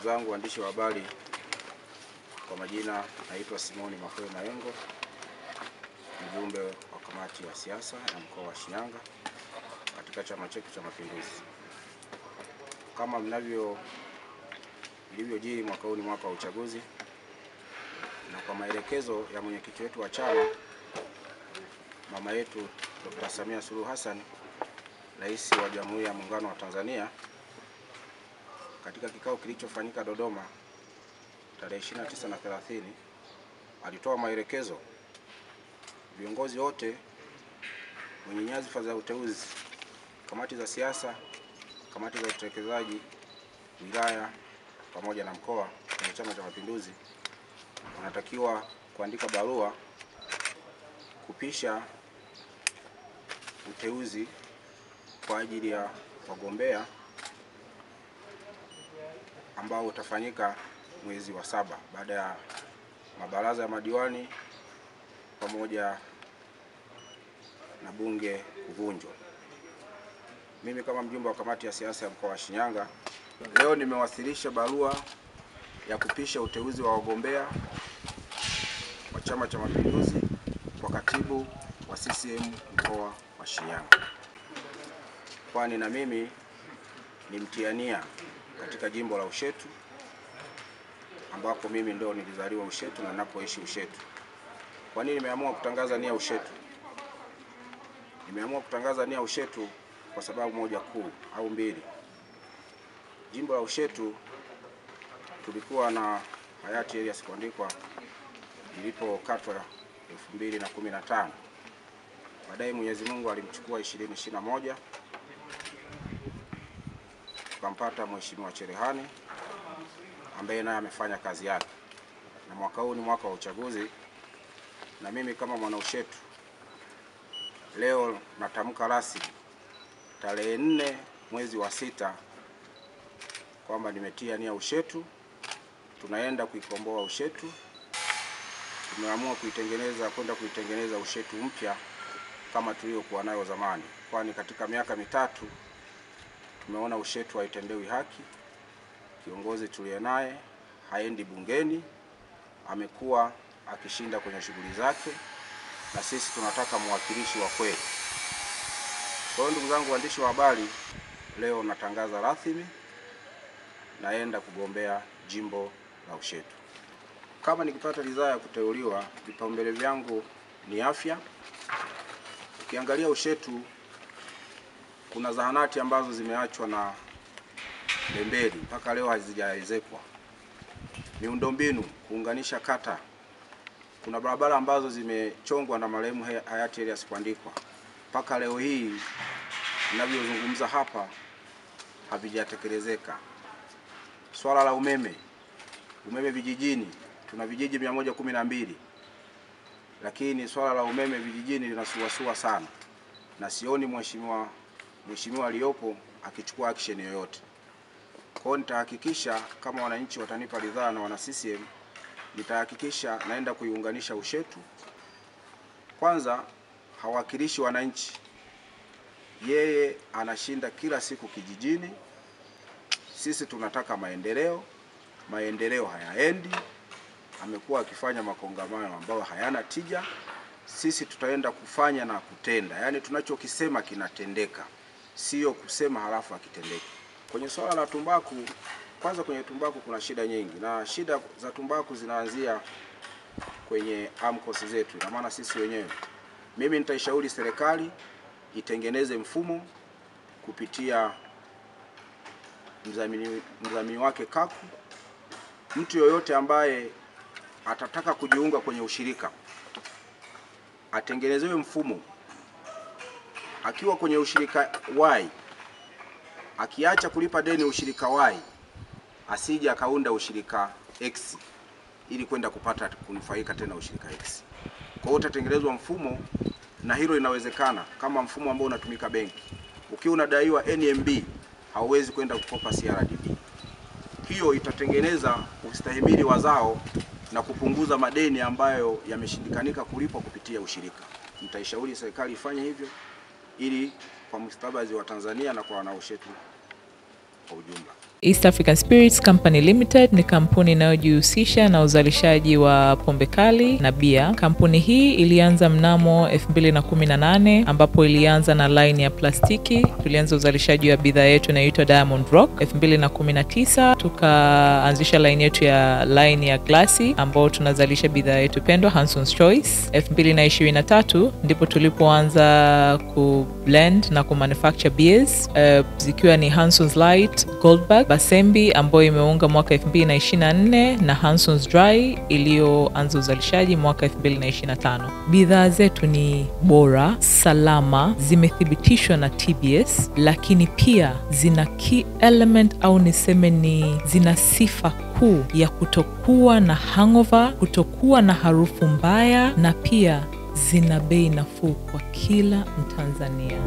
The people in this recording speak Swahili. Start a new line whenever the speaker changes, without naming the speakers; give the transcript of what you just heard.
Ndugu zangu waandishi wa habari, kwa majina naitwa Simoni Mafoe Mayengo, mjumbe wa kamati ya siasa ya mkoa wa Shinyanga katika chama chetu cha Mapinduzi. Kama ilivyojiri mwaka huu ni mwaka wa uchaguzi, na kwa maelekezo ya mwenyekiti wetu wa chama mama yetu Dr. Samia Suluhu Hassan, Rais wa Jamhuri ya Muungano wa Tanzania, katika kikao kilichofanyika Dodoma tarehe 29 na 30, alitoa maelekezo viongozi wote wenye nyadhifa za uteuzi, kamati za siasa, kamati za utekelezaji, wilaya pamoja na mkoa wa Chama cha Mapinduzi wanatakiwa kuandika barua kupisha uteuzi kwa ajili ya wagombea ambao utafanyika mwezi wa 7 baada ya mabaraza ya madiwani pamoja na bunge kuvunjwa. Mimi kama mjumbe wa kamati ya siasa ya mkoa wa Shinyanga leo nimewasilisha barua ya kupisha uteuzi wa wagombea wa Chama cha Mapinduzi kwa katibu wa CCM mkoa wa Shinyanga, kwani na mimi ni mtiania katika jimbo la Ushetu, ambapo mimi ndio nilizaliwa Ushetu na ninapoishi Ushetu. Kwa nini nimeamua kutangaza nia Ushetu? Nimeamua kutangaza nia Ushetu kwa sababu moja kuu au mbili. Jimbo la Ushetu tulikuwa na hayati Elias Kwandikwa ilipokatwa 2015. Baadaye Mwenyezi Mungu alimchukua 2021, tukampata Mheshimiwa Cherehani ambaye naye amefanya kazi yake. Na mwaka huu ni mwaka wa uchaguzi, na mimi kama mwana Ushetu leo natamka rasmi tarehe 4 mwezi wa 6 kwamba nimetia nia Ushetu. Tunaenda kuikomboa Ushetu. Tumeamua kwenda kuitengeneza Ushetu mpya kama tuliyokuwa nayo zamani, kwani katika miaka mitatu tumeona Ushetu haitendewi haki. Kiongozi tuliye naye haendi bungeni, amekuwa akishinda kwenye shughuli zake, na sisi tunataka mwakilishi wa kweli. Kwa hiyo ndugu zangu waandishi wa habari, leo natangaza rasmi naenda kugombea jimbo la Ushetu. Kama nikipata ridhaa ya kuteuliwa, vipaumbele vyangu ni afya. Ukiangalia Ushetu kuna zahanati ambazo zimeachwa na Lembeli mpaka leo hazijaezekwa. Miundombinu kuunganisha kata. Kuna barabara ambazo zimechongwa na marehemu hayati Elias Kwandikwa mpaka leo hii ninavyozungumza hapa havijatekelezeka. Swala la umeme vijijini, tuna vijiji 112, lakini swala la umeme vijijini linasuasua sana, na sioni mheshimiwa aliyopo akichukua action yoyote. Kwa hiyo nitahakikisha kama wananchi watanipa ridhaa na wana CCM, nitahakikisha naenda kuiunganisha Ushetu. Kwanza hawakilishi wananchi, yeye anashinda kila siku kijijini. Sisi tunataka maendeleo hayaendi. Amekuwa akifanya makongamano ambayo hayana tija. Sisi tutaenda kufanya na kutenda, yaani tunachokisema kinatendeka, sio kusema halafu akitendeka. Kwenye swala la tumbaku, kwanza kwenye tumbaku kuna shida nyingi, na shida za tumbaku zinaanzia kwenye AMCOS zetu, na maana sisi wenyewe. Mimi nitaishauri serikali itengeneze mfumo kupitia mdhamini wake kaku. Mtu yoyote ambaye atataka kujiunga kwenye ushirika atengenezewe mfumo, akiwa kwenye ushirika Y, akiacha kulipa deni ushirika Y, asije akaunda ushirika X ili kwenda kunufaika tena ushirika X. Kwa hiyo utatengenezwa mfumo, na hilo linawezekana kama mfumo ambao unatumika benki. Ukiwa unadaiwa NMB hauwezi kwenda kukopa CRDB. Hiyo itatengeneza ustahimili wa zao na kupunguza madeni ambayo yameshindikanika kulipwa kupitia ushirika. Nitaishauri serikali ifanye hivyo ili kwa mustakabali wa Tanzania na kwa wana Ushetu kwa ujumla.
East African Spirits Company Limited ni kampuni inayojihusisha na uzalishaji wa pombe kali na bia. Kampuni hii ilianza mnamo 2018 ambapo ilianza na line ya plastiki. Tulianza uzalishaji wa bidhaa yetu inayoitwa Diamond Rock. 2019 tukaanzisha line yetu ya line ya glasi ambao tunazalisha bidhaa yetu pendwa Hanson's Choice. 2023 ndipo tulipoanza ku blend na ku manufacture beers zikiwa ni Hanson's Light, Goldberg, Basembi ambayo imeunga mwaka 2024 na Hanson's Dry iliyoanza uzalishaji mwaka 2025. Bidhaa zetu ni bora, salama, zimethibitishwa na TBS, lakini pia zina key element au niseme ni zina sifa kuu ya kutokuwa na hangover, kutokuwa na harufu mbaya, na pia zina bei nafuu kwa kila Mtanzania.